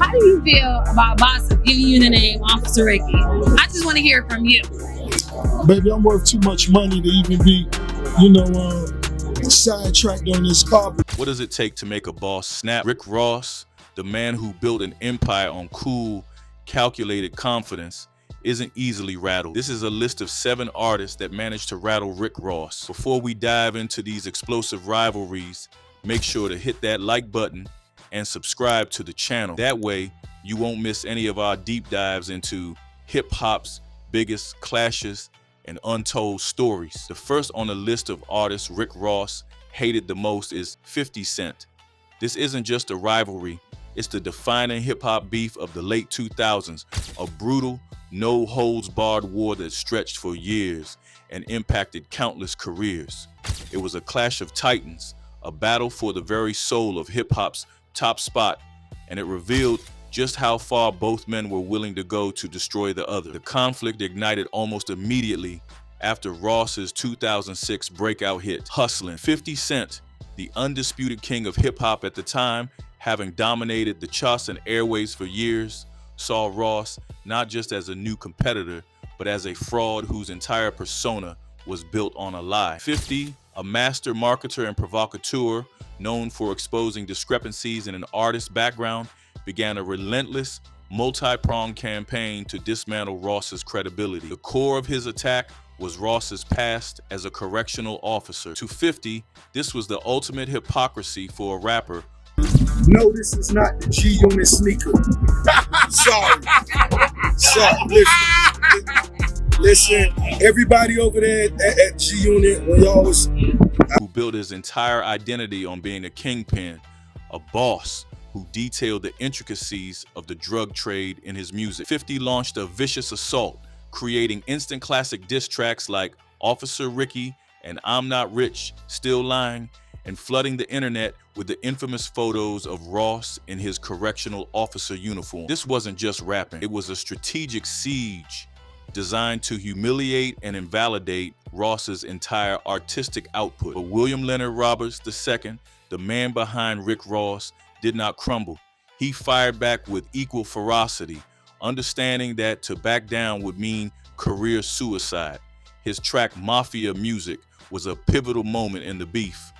How do you feel about Boss giving you the name Officer Ricky? I just want to hear from you. Baby, I'm worth too much money to even be, you know, sidetracked on this topic. What does it take to make a boss snap? Rick Ross, the man who built an empire on cool, calculated confidence, isn't easily rattled. This is a list of 7 artists that managed to rattle Rick Ross. Before we dive into these explosive rivalries, make sure to hit that like button and subscribe to the channel. That way, you won't miss any of our deep dives into hip-hop's biggest clashes and untold stories. The first on the list of artists Rick Ross hated the most is 50 Cent. This isn't just a rivalry, it's the defining hip-hop beef of the late 2000s, a brutal, no-holds-barred war that stretched for years and impacted countless careers. It was a clash of titans, a battle for the very soul of hip-hop's top spot, and it revealed just how far both men were willing to go to destroy the other. The conflict ignited almost immediately after Ross's 2006 breakout hit, Hustlin'. 50 Cent, the undisputed king of hip-hop at the time, having dominated the charts and airways for years, saw Ross not just as a new competitor, but as a fraud whose entire persona was built on a lie. 50, a master marketer and provocateur known for exposing discrepancies in an artist's background, began a relentless, multi-pronged campaign to dismantle Ross's credibility. The core of his attack was Ross's past as a correctional officer. To 50, this was the ultimate hypocrisy for a rapper. No, this is not the G-Unit sneaker. Sorry. Listen, everybody over there at G-Unit, when y'all was... Who built his entire identity on being a kingpin, a boss, who detailed the intricacies of the drug trade in his music. 50 launched a vicious assault, creating instant classic diss tracks like Officer Ricky and I'm Not Rich, Still Lying, and flooding the internet with the infamous photos of Ross in his correctional officer uniform. This wasn't just rapping, it was a strategic siege designed to humiliate and invalidate Ross's entire artistic output. But William Leonard Roberts II, the man behind Rick Ross, did not crumble. He fired back with equal ferocity, understanding that to back down would mean career suicide. His track Mafia Music was a pivotal moment in the beef.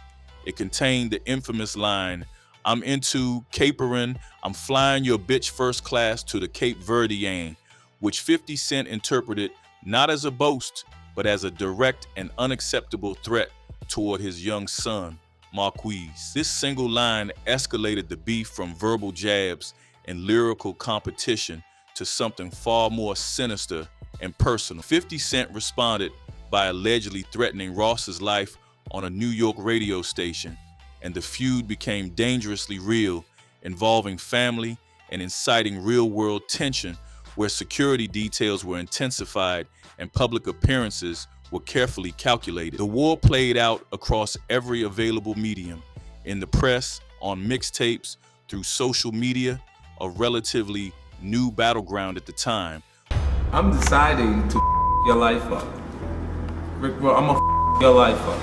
It contained the infamous line, "I'm into capering, I'm flying your bitch first class to the Cape Verdean," which 50 Cent interpreted not as a boast, but as a direct and unacceptable threat toward his young son, Marquise. This single line escalated the beef from verbal jabs and lyrical competition to something far more sinister and personal. 50 Cent responded by allegedly threatening Ross's life on a New York radio station, and the feud became dangerously real, involving family and inciting real-world tension where security details were intensified and public appearances were carefully calculated. The war played out across every available medium, in the press, on mixtapes, through social media, a relatively new battleground at the time. I'm deciding to your life up. Rick, bro, I'm gonna your life up.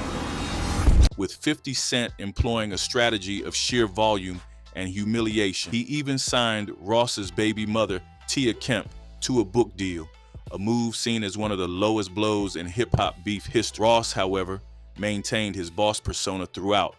With 50 Cent employing a strategy of sheer volume and humiliation. He even signed Ross's baby mother, Tia Kemp, to a book deal, a move seen as one of the lowest blows in hip-hop beef history. Ross, however, maintained his boss persona throughout,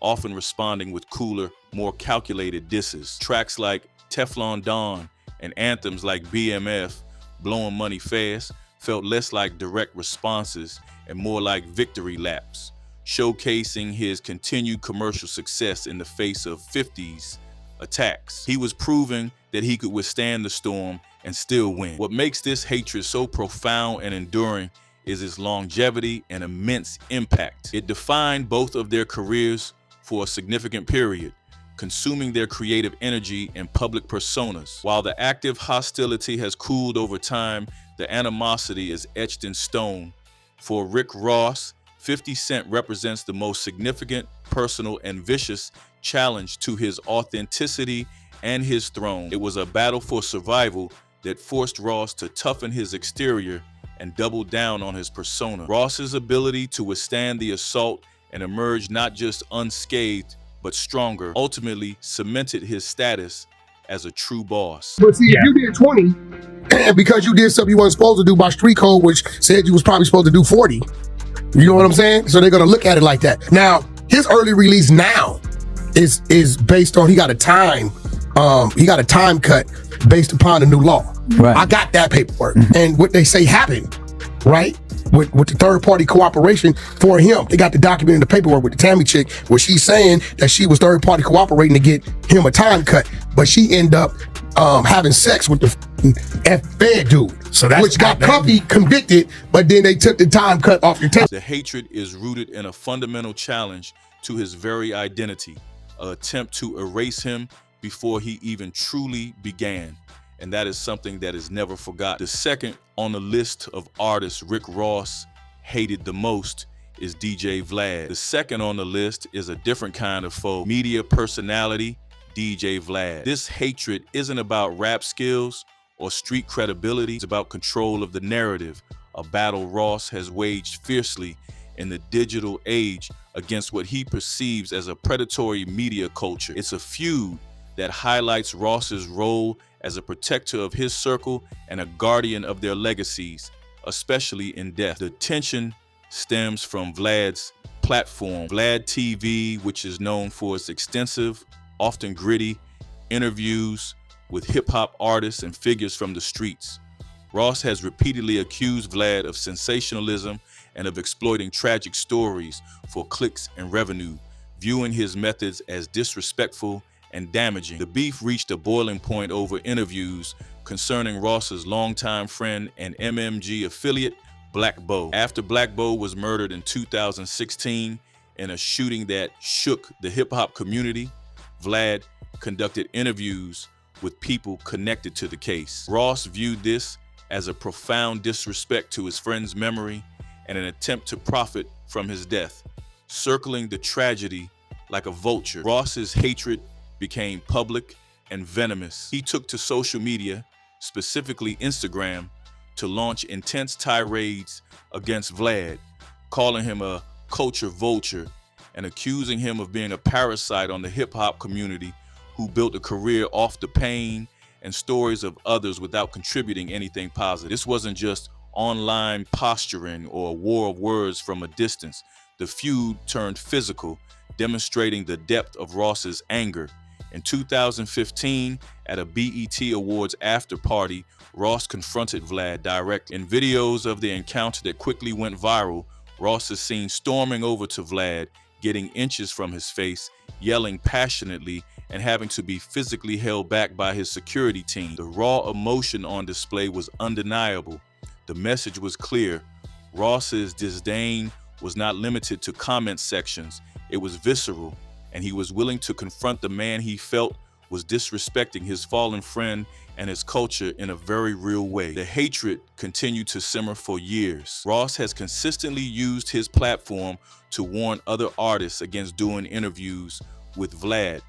often responding with cooler, more calculated disses. Tracks like Teflon Don and anthems like BMF, Blowing Money Fast, felt less like direct responses and more like victory laps, showcasing his continued commercial success in the face of 50's attacks. He was proving that he could withstand the storm and still win. What makes this hatred so profound and enduring is its longevity and immense impact. It defined both of their careers for a significant period, consuming their creative energy and public personas. While the active hostility has cooled over time, the animosity is etched in stone. For Rick Ross, 50 Cent represents the most significant, personal, and vicious challenge to his authenticity and his throne. It was a battle for survival that forced Ross to toughen his exterior and double down on his persona. Ross's ability to withstand the assault and emerge not just unscathed, but stronger, ultimately cemented his status as a true boss. But see, if you did 20, and because you did something you weren't supposed to do by street code, which said you was probably supposed to do 40, you know what I'm saying? So they're gonna look at it like that. Now, his early release now is based on, he got a time cut based upon the new law. Right. I got that paperwork. And what they say happened, right? With the third party cooperation for him. They got the document in the paperwork with the Tammy chick where she's saying that she was third party cooperating to get him a time cut, but she ended up having sex with the F-Fed dude. So that's which got Cuffy convicted, but then they took the time cut off your test. The hatred is rooted in a fundamental challenge to his very identity, an attempt to erase him before he even truly began. And that is something that is never forgot. The second on the list of artists Rick Ross hated the most is DJ Vlad. The second on the list is a different kind of foe, media personality, DJ Vlad. This hatred isn't about rap skills or street credibility, it's about control of the narrative, a battle Ross has waged fiercely in the digital age against what he perceives as a predatory media culture. It's a feud that highlights Ross's role as a protector of his circle and a guardian of their legacies, especially in death. The tension stems from Vlad's platform, Vlad TV, which is known for its extensive, often gritty, interviews with hip-hop artists and figures from the streets. Ross has repeatedly accused Vlad of sensationalism and of exploiting tragic stories for clicks and revenue, viewing his methods as disrespectful and damaging. The beef reached a boiling point over interviews concerning Ross's longtime friend and MMG affiliate, Black Bo. After Black Bo was murdered in 2016 in a shooting that shook the hip-hop community, Vlad conducted interviews with people connected to the case. Ross viewed this as a profound disrespect to his friend's memory and an attempt to profit from his death. Circling the tragedy like a vulture, Ross's hatred became public and venomous. He took to social media, specifically Instagram, to launch intense tirades against Vlad, calling him a culture vulture and accusing him of being a parasite on the hip-hop community who built a career off the pain and stories of others without contributing anything positive. This wasn't just online posturing or a war of words from a distance. The feud turned physical, demonstrating the depth of Ross's anger. In 2015, at a BET Awards after party, Ross confronted Vlad directly. In videos of the encounter that quickly went viral, Ross is seen storming over to Vlad, getting inches from his face, yelling passionately, and having to be physically held back by his security team. The raw emotion on display was undeniable. The message was clear. Ross's disdain was not limited to comment sections. It was visceral, and he was willing to confront the man he felt was disrespecting his fallen friend and his culture in a very real way. The hatred continued to simmer for years. Ross has consistently used his platform to warn other artists against doing interviews with Vlad,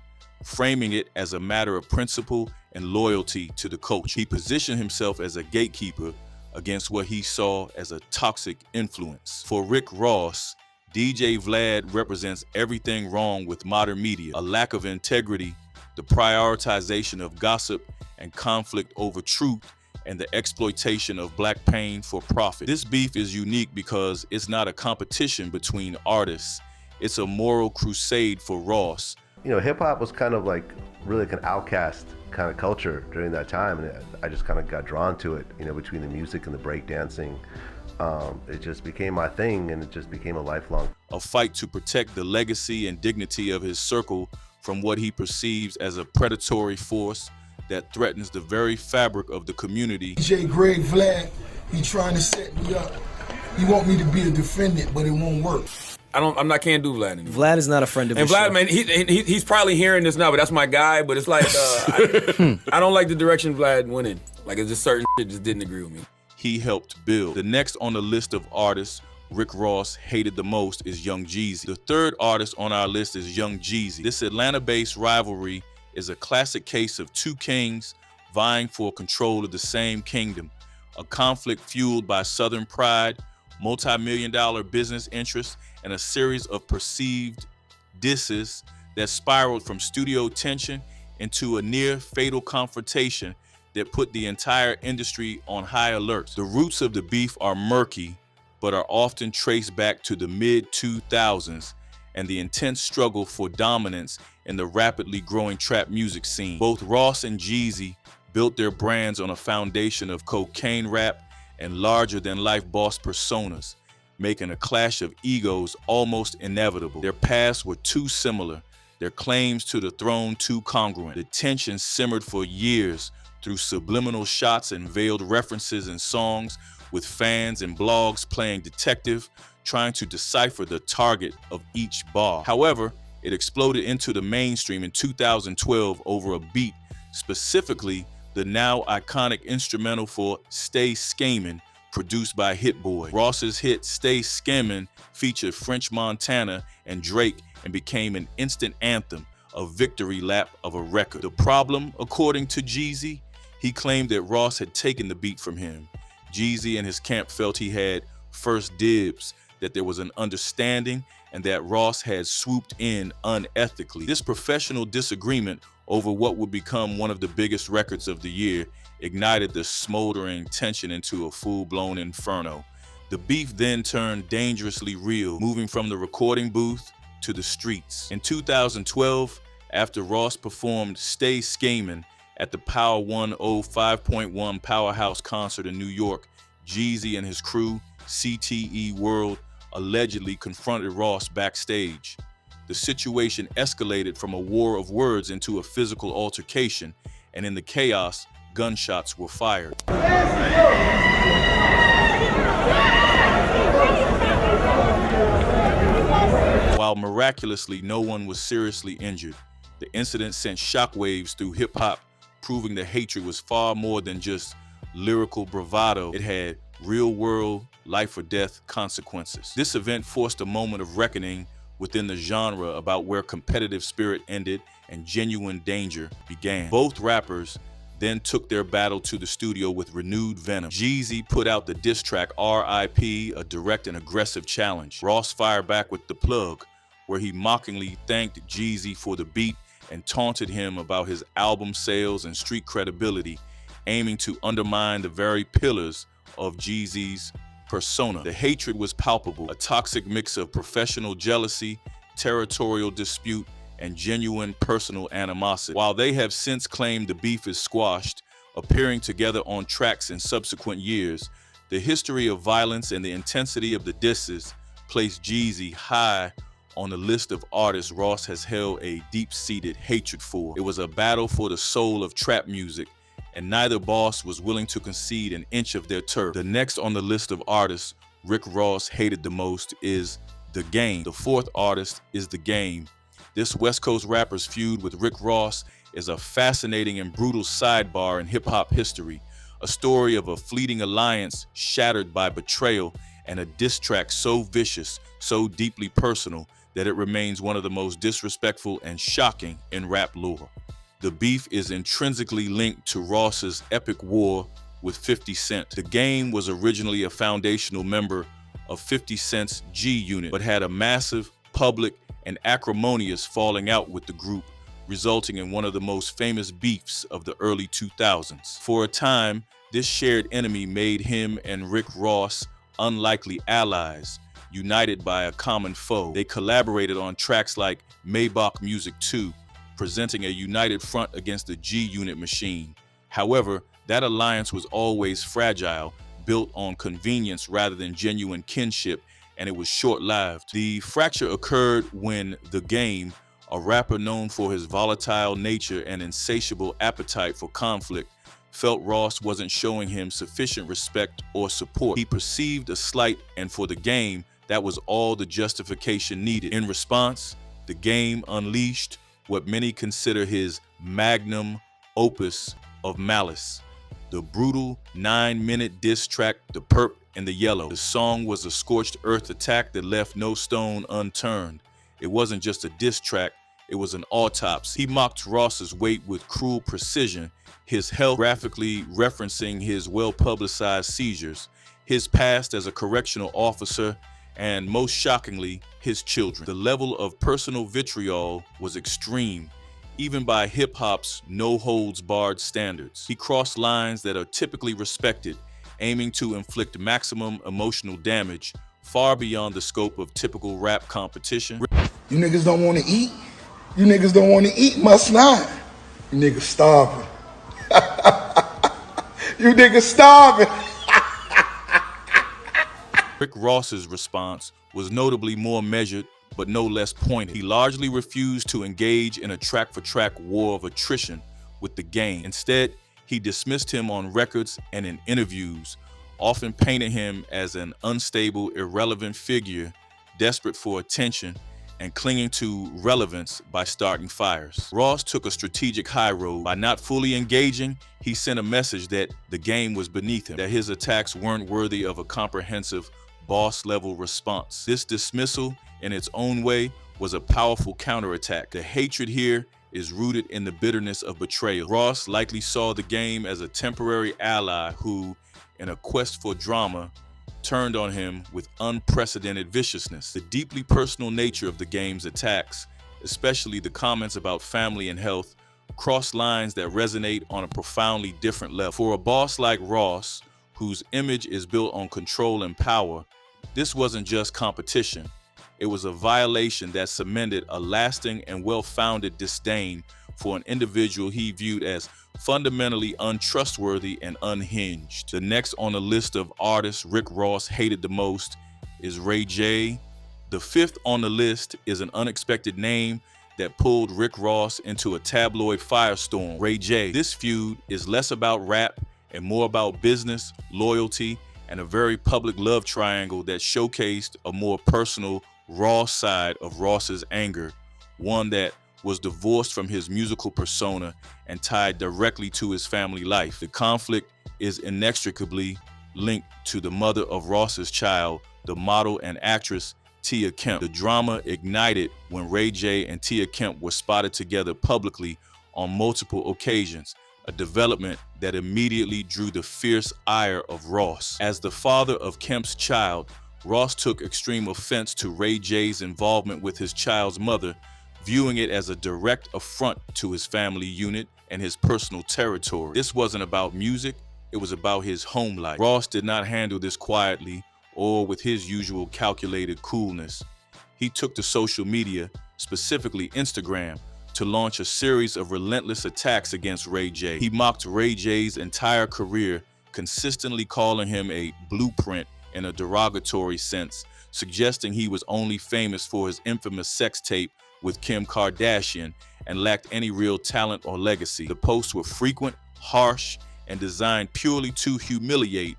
framing it as a matter of principle and loyalty to the culture. He positioned himself as a gatekeeper against what he saw as a toxic influence. For Rick Ross, DJ Vlad represents everything wrong with modern media: a lack of integrity, the prioritization of gossip and conflict over truth, and the exploitation of Black pain for profit. This beef is unique because it's not a competition between artists. It's a moral crusade for Ross. You know, hip hop was kind of like really like an outcast kind of culture during that time, and I just kind of got drawn to it, you know, between the music and the breakdancing. It just became my thing, and it just became a lifelong. A fight to protect the legacy and dignity of his circle from what he perceives as a predatory force that threatens the very fabric of the community. DJ Greg Vlad, he trying to set me up. He want me to be a defendant, but it won't work. Can't do Vlad anymore. Vlad is not a friend of and the Vlad, show. man, he's probably hearing this now, but that's my guy. But it's like, I don't like the direction Vlad went in. Like, it's just certain shit just didn't agree with me. He helped build. The next on the list of artists Rick Ross hated the most is Young Jeezy. The third artist on our list is Young Jeezy. This Atlanta-based rivalry is a classic case of two kings vying for control of the same kingdom, a conflict fueled by Southern pride, multi-million-dollar business interests, and a series of perceived disses that spiraled from studio tension into a near fatal confrontation that put the entire industry on high alert. The roots of the beef are murky, but are often traced back to the mid-2000s and the intense struggle for dominance in the rapidly growing trap music scene. Both Ross and Jeezy built their brands on a foundation of cocaine rap and larger-than-life boss personas, making a clash of egos almost inevitable. Their paths were too similar, their claims to the throne too congruent. The tension simmered for years through subliminal shots and veiled references in songs, with fans and blogs playing detective, trying to decipher the target of each bar. However, it exploded into the mainstream in 2012 over a beat, specifically the now iconic instrumental for Stay Scamin', produced by Hit Boy. Ross's hit Stay Scammin' featured French Montana and Drake and became an instant anthem, a victory lap of a record. The problem, according to Jeezy, he claimed that Ross had taken the beat from him. Jeezy and his camp felt he had first dibs, that there was an understanding, and that Ross had swooped in unethically. This professional disagreement over what would become one of the biggest records of the year ignited the smoldering tension into a full-blown inferno. The beef then turned dangerously real, moving from the recording booth to the streets. In 2012, after Ross performed Stay Scamin' at the Power 105.1 Powerhouse concert in New York, Jeezy and his crew, CTE World, allegedly confronted Ross backstage. The situation escalated from a war of words into a physical altercation, and in the chaos, gunshots were fired. While miraculously no one was seriously injured, the incident sent shockwaves through hip-hop, proving the hatred was far more than just lyrical bravado. It had real-world, life-or-death consequences. This event forced a moment of reckoning within the genre about where competitive spirit ended and genuine danger began. Both rappers then took their battle to the studio with renewed venom. Jeezy put out the diss track R.I.P., a direct and aggressive challenge. Ross fired back with The Plug, where he mockingly thanked Jeezy for the beat and taunted him about his album sales and street credibility, aiming to undermine the very pillars of Jeezy's persona. The hatred was palpable, a toxic mix of professional jealousy, territorial dispute, and genuine personal animosity. While they have since claimed the beef is squashed, appearing together on tracks in subsequent years, the history of violence and the intensity of the disses place Jeezy high on the list of artists Ross has held a deep-seated hatred for. It was a battle for the soul of trap music, and neither boss was willing to concede an inch of their turf. The next on the list of artists Rick Ross hated the most is The Game. The fourth artist is The Game. This West Coast rapper's feud with Rick Ross is a fascinating and brutal sidebar in hip-hop history, a story of a fleeting alliance shattered by betrayal and a diss track so vicious, so deeply personal, that it remains one of the most disrespectful and shocking in rap lore. The beef is intrinsically linked to Ross's epic war with 50 Cent. The Game was originally a foundational member of 50 Cent's G Unit, but had a massive, public, and acrimonious falling out with the group, resulting in one of the most famous beefs of the early 2000s. For a time, this shared enemy made him and Rick Ross unlikely allies, united by a common foe. They collaborated on tracks like Maybach Music 2, presenting a united front against the G Unit machine. However, that alliance was always fragile, built on convenience rather than genuine kinship, and it was short-lived. The fracture occurred when The Game, a rapper known for his volatile nature and insatiable appetite for conflict, felt Ross wasn't showing him sufficient respect or support. He perceived a slight, and for The Game, that was all the justification needed. In response, The Game unleashed what many consider his magnum opus of malice, the brutal 9-minute diss track, The Perp and the Yellow. The song was a scorched earth attack that left no stone unturned. It wasn't just a diss track, it was an autopsy. He mocked Ross's weight with cruel precision, his health graphically referencing his well-publicized seizures, his past as a correctional officer, and most shockingly, his children. The level of personal vitriol was extreme, even by hip-hop's no-holds-barred standards. He crossed lines that are typically respected, aiming to inflict maximum emotional damage far beyond the scope of typical rap competition. You niggas don't want to eat? You niggas don't want to eat? Must not. You niggas starving. You niggas starving. Rick Ross's response was notably more measured but no less pointed. He largely refused to engage in a track-for-track war of attrition with the game. Instead, he dismissed him on records and in interviews, often painting him as an unstable, irrelevant figure, desperate for attention and clinging to relevance by starting fires. Ross took a strategic high road. By not fully engaging, he sent a message that the game was beneath him, that his attacks weren't worthy of a comprehensive, boss-level response. This dismissal, in its own way, was a powerful counterattack. The hatred here is rooted in the bitterness of betrayal. Ross likely saw the game as a temporary ally who, in a quest for drama, turned on him with unprecedented viciousness. The deeply personal nature of the game's attacks, especially the comments about family and health, cross lines that resonate on a profoundly different level. For a boss like Ross, whose image is built on control and power, this wasn't just competition. It was a violation that cemented a lasting and well-founded disdain for an individual he viewed as fundamentally untrustworthy and unhinged. The next on the list of artists Rick Ross hated the most is Ray J. The fifth on the list is an unexpected name that pulled Rick Ross into a tabloid firestorm, Ray J. This feud is less about rap and more about business, loyalty, and a very public love triangle that showcased a more personal, raw side of Ross's anger, one that was divorced from his musical persona and tied directly to his family life. The conflict is inextricably linked to the mother of Ross's child, the model and actress Tia Kemp. The drama ignited when Ray J and Tia Kemp were spotted together publicly on multiple occasions, a development that immediately drew the fierce ire of Ross. As the father of Kemp's child, Ross took extreme offense to Ray J's involvement with his child's mother, viewing it as a direct affront to his family unit and his personal territory. This wasn't about music, it was about his home life. Ross did not handle this quietly or with his usual calculated coolness. He took to social media, specifically Instagram, to launch a series of relentless attacks against Ray J. He mocked Ray J's entire career, consistently calling him a blueprint in a derogatory sense, suggesting he was only famous for his infamous sex tape with Kim Kardashian and lacked any real talent or legacy. The posts were frequent, harsh, and designed purely to humiliate,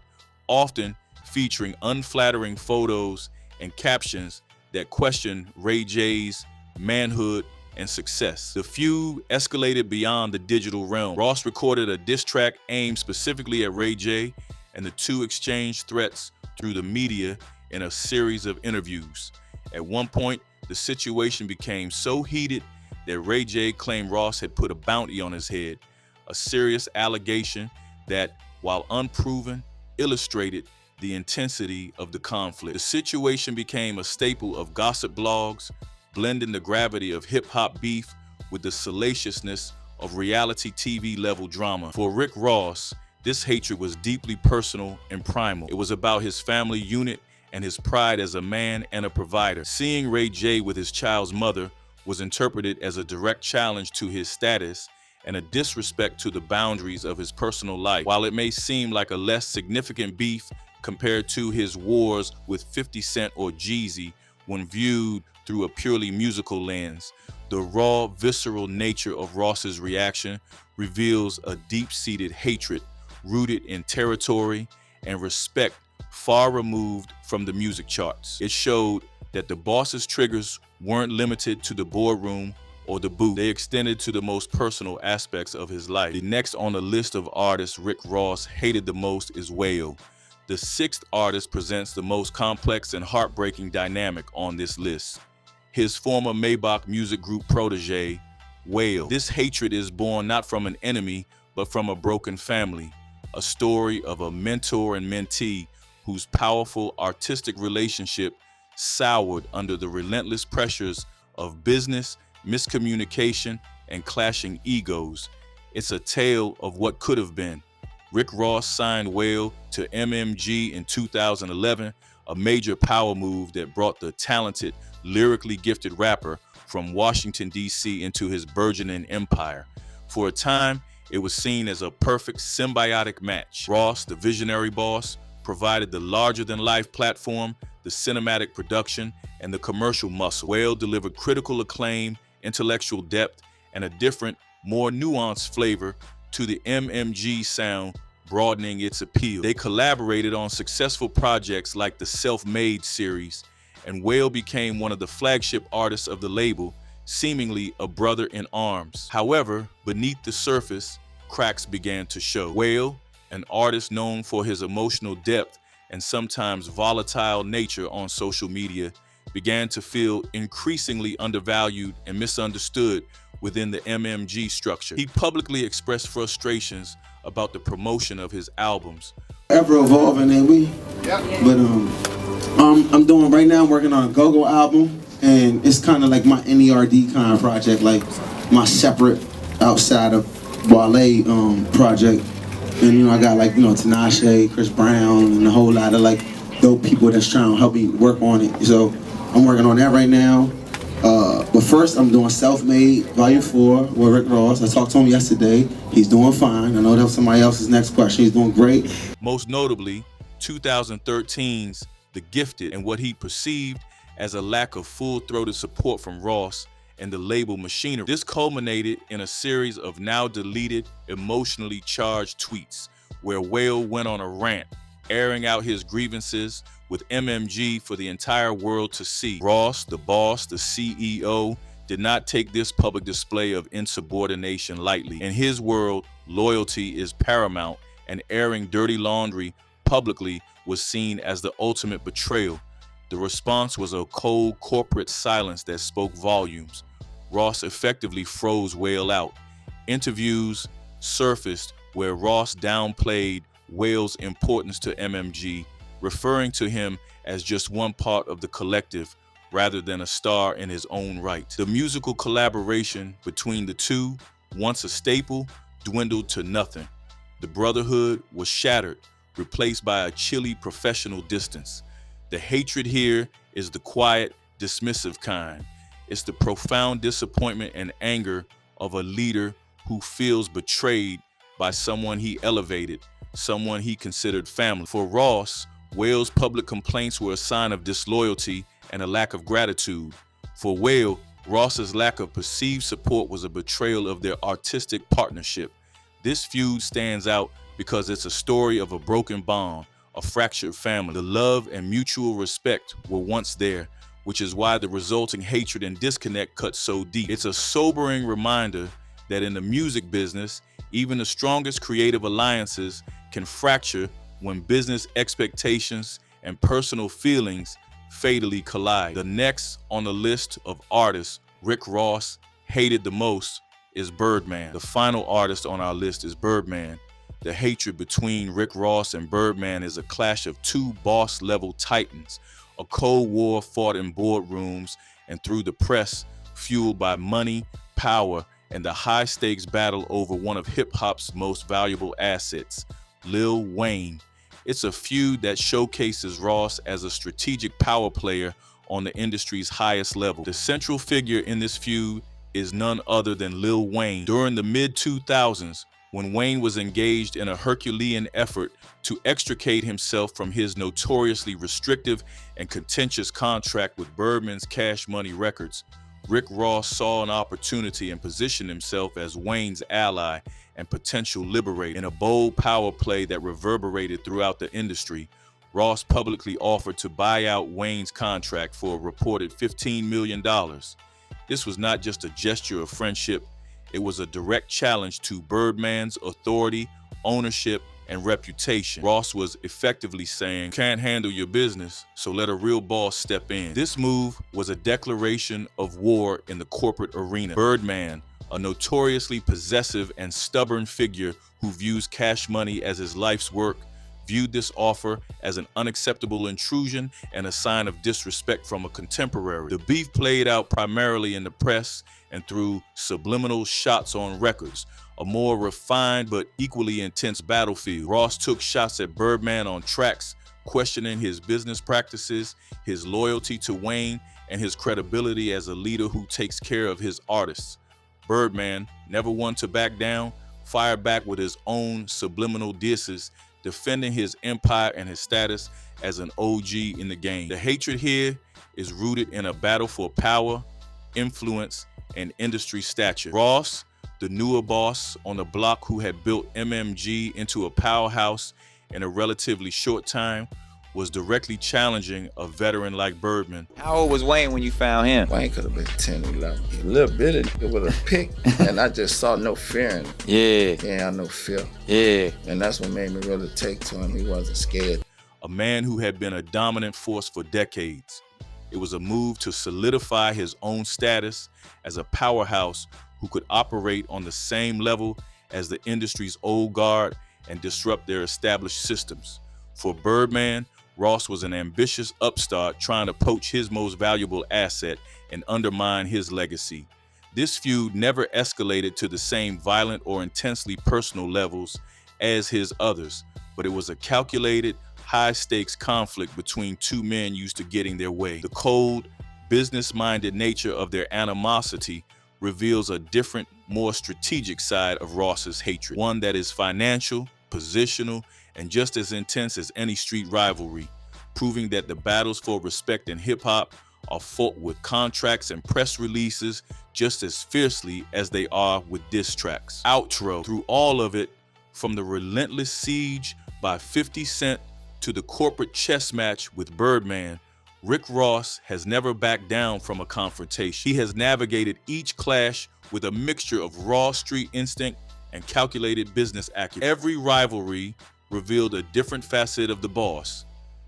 often featuring unflattering photos and captions that questioned Ray J's manhood and success. The feud escalated beyond the digital realm. Ross recorded a diss track aimed specifically at Ray J, and the two exchanged threats through the media in a series of interviews. At one point, the situation became so heated that Ray J claimed Ross had put a bounty on his head, a serious allegation that, while unproven, illustrated the intensity of the conflict. The situation became a staple of gossip blogs, blending the gravity of hip-hop beef with the salaciousness of reality TV level drama. For Rick Ross, this hatred was deeply personal and primal. It was about his family unit and his pride as a man and a provider. Seeing Ray J with his child's mother was interpreted as a direct challenge to his status and a disrespect to the boundaries of his personal life. While it may seem like a less significant beef compared to his wars with 50 Cent or Jeezy when viewed through a purely musical lens, the raw, visceral nature of Ross's reaction reveals a deep-seated hatred rooted in territory and respect far removed from the music charts. It showed that the boss's triggers weren't limited to the boardroom or the booth. They extended to the most personal aspects of his life. The next on the list of artists Rick Ross hated the most is Wayo. The sixth artist presents the most complex and heartbreaking dynamic on this list. His former Maybach music group protege, Wayo. This hatred is born not from an enemy, but from a broken family. A story of a mentor and mentee whose powerful artistic relationship soured under the relentless pressures of business, miscommunication, and clashing egos. It's a tale of what could have been. Rick Ross signed Whale to MMG in 2011, a major power move that brought the talented, lyrically gifted rapper from Washington, D.C. into his burgeoning empire. For a time, it was seen as a perfect symbiotic match. Ross, the visionary boss, provided the larger-than-life platform, the cinematic production, and the commercial muscle. Whale delivered critical acclaim, intellectual depth, and a different, more nuanced flavor to the MMG sound, broadening its appeal. They collaborated on successful projects like the Self-Made series, and Whale became one of the flagship artists of the label, seemingly a brother in arms. However, beneath the surface, cracks began to show. Whale, an artist known for his emotional depth and sometimes volatile nature on social media, began to feel increasingly undervalued and misunderstood within the MMG structure. He publicly expressed frustrations about the promotion of his albums. Ever evolving, ain't we? Yep. But I'm doing right now. I'm working on a Go-Go album, and it's kind of like my NERD kind of project, like my separate outside of Wale project. And I got Tinashe, Chris Brown, and a whole lot of dope people that's trying to help me work on it. So I'm working on that right now. But first, I'm doing Self-Made Volume 4 with Rick Ross. I talked to him yesterday. He's doing fine. I know that was somebody else's next question. He's doing great. Most notably, 2013's The Gifted, and what he perceived as a lack of full-throated support from Ross and the label machinery. This culminated in a series of now-deleted, emotionally charged tweets where Whale went on a rant, airing out his grievances with MMG for the entire world to see. Ross, the boss, the CEO, did not take this public display of insubordination lightly. In his world, loyalty is paramount, and airing dirty laundry publicly was seen as the ultimate betrayal. The response was a cold corporate silence that spoke volumes. Ross effectively froze Whale out. Interviews surfaced where Ross downplayed Whale's importance to MMG, referring to him as just one part of the collective rather than a star in his own right. The musical collaboration between the two, once a staple, dwindled to nothing. The brotherhood was shattered, replaced by a chilly professional distance. The hatred here is the quiet, dismissive kind. It's the profound disappointment and anger of a leader who feels betrayed by someone he elevated, someone he considered family. For Ross, Whale's public complaints were a sign of disloyalty and a lack of gratitude. For Whale, Ross's lack of perceived support was a betrayal of their artistic partnership. This feud stands out because it's a story of a broken bond, a fractured family. The love and mutual respect were once there, which is why the resulting hatred and disconnect cut so deep. It's a sobering reminder that in the music business, even the strongest creative alliances can fracture when business expectations and personal feelings fatally collide. The next on the list of artists Rick Ross hated the most is Birdman. The final artist on our list is Birdman. The hatred between Rick Ross and Birdman is a clash of two boss-level titans, a cold war fought in boardrooms and through the press, fueled by money, power, and the high-stakes battle over one of hip-hop's most valuable assets, Lil Wayne. It's a feud that showcases Ross as a strategic power player on the industry's highest level. The central figure in this feud is none other than Lil Wayne. During the mid-2000s, when Wayne was engaged in a Herculean effort to extricate himself from his notoriously restrictive and contentious contract with Birdman's Cash Money Records, Rick Ross saw an opportunity and positioned himself as Wayne's ally and potential liberator. In a bold power play that reverberated throughout the industry, Ross publicly offered to buy out Wayne's contract for a reported $15 million. This was not just a gesture of friendship, it was a direct challenge to Birdman's authority, ownership, and reputation. Ross was effectively saying, "Can't handle your business, so let a real boss step in." This move was a declaration of war in the corporate arena. Birdman, a notoriously possessive and stubborn figure who views Cash Money as his life's work, viewed this offer as an unacceptable intrusion and a sign of disrespect from a contemporary. The beef played out primarily in the press and through subliminal shots on records, a more refined but equally intense battlefield. Ross took shots at Birdman on tracks, questioning his business practices, his loyalty to Wayne, and his credibility as a leader who takes care of his artists. Birdman, never one to back down, fired back with his own subliminal disses, defending his empire and his status as an OG in the game. The hatred here is rooted in a battle for power, influence, and industry stature. Ross, the newer boss on the block who had built MMG into a powerhouse in a relatively short time, was directly challenging a veteran like Birdman. How old was Wayne when you found him? Wayne could have been 10, 11. A little bit of it with a pick, and I just saw no fear in him. Yeah. He ain't had no fear. Yeah. And that's what made me really take to him. He wasn't scared. A man who had been a dominant force for decades. It was a move to solidify his own status as a powerhouse who could operate on the same level as the industry's old guard and disrupt their established systems. For Birdman, Ross was an ambitious upstart trying to poach his most valuable asset and undermine his legacy. This feud never escalated to the same violent or intensely personal levels as his others, but it was a calculated, high-stakes conflict between two men used to getting their way. The cold, business-minded nature of their animosity reveals a different, more strategic side of Ross's hatred, one that is financial, positional, and just as intense as any street rivalry, proving that the battles for respect in hip-hop are fought with contracts and press releases just as fiercely as they are with diss tracks. Outro. Through all of it, from the relentless siege by 50 Cent to the corporate chess match with Birdman, Rick Ross has never backed down from a confrontation. He has navigated each clash with a mixture of raw street instinct and calculated business acumen. Every rivalry revealed a different facet of the boss.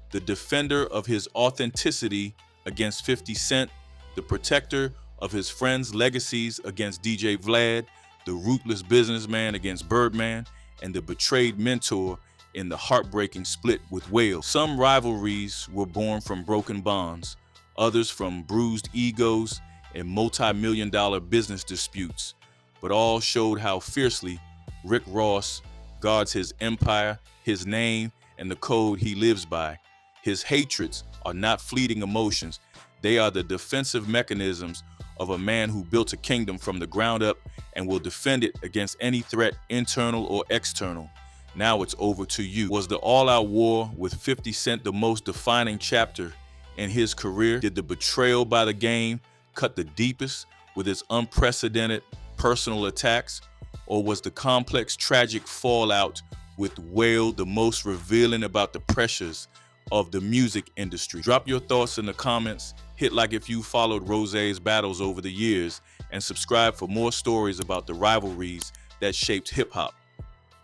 The defender of his authenticity against 50 Cent, the protector of his friends' legacies against DJ Vlad, the ruthless businessman against Birdman, and the betrayed mentor in the heartbreaking split with Wales. Some rivalries were born from broken bonds, others from bruised egos and multi-million-dollar business disputes, but all showed how fiercely Rick Ross guards his empire, his name, and the code he lives by. His hatreds are not fleeting emotions. They are the defensive mechanisms of a man who built a kingdom from the ground up and will defend it against any threat, internal or external. Now it's over to you. Was the all-out war with 50 Cent the most defining chapter in his career? Did the betrayal by the game cut the deepest with its unprecedented personal attacks? Or was the complex, tragic fallout with Whale the most revealing about the pressures of the music industry? Drop your thoughts in the comments, hit like if you followed Rose's battles over the years, and subscribe for more stories about the rivalries that shaped hip-hop.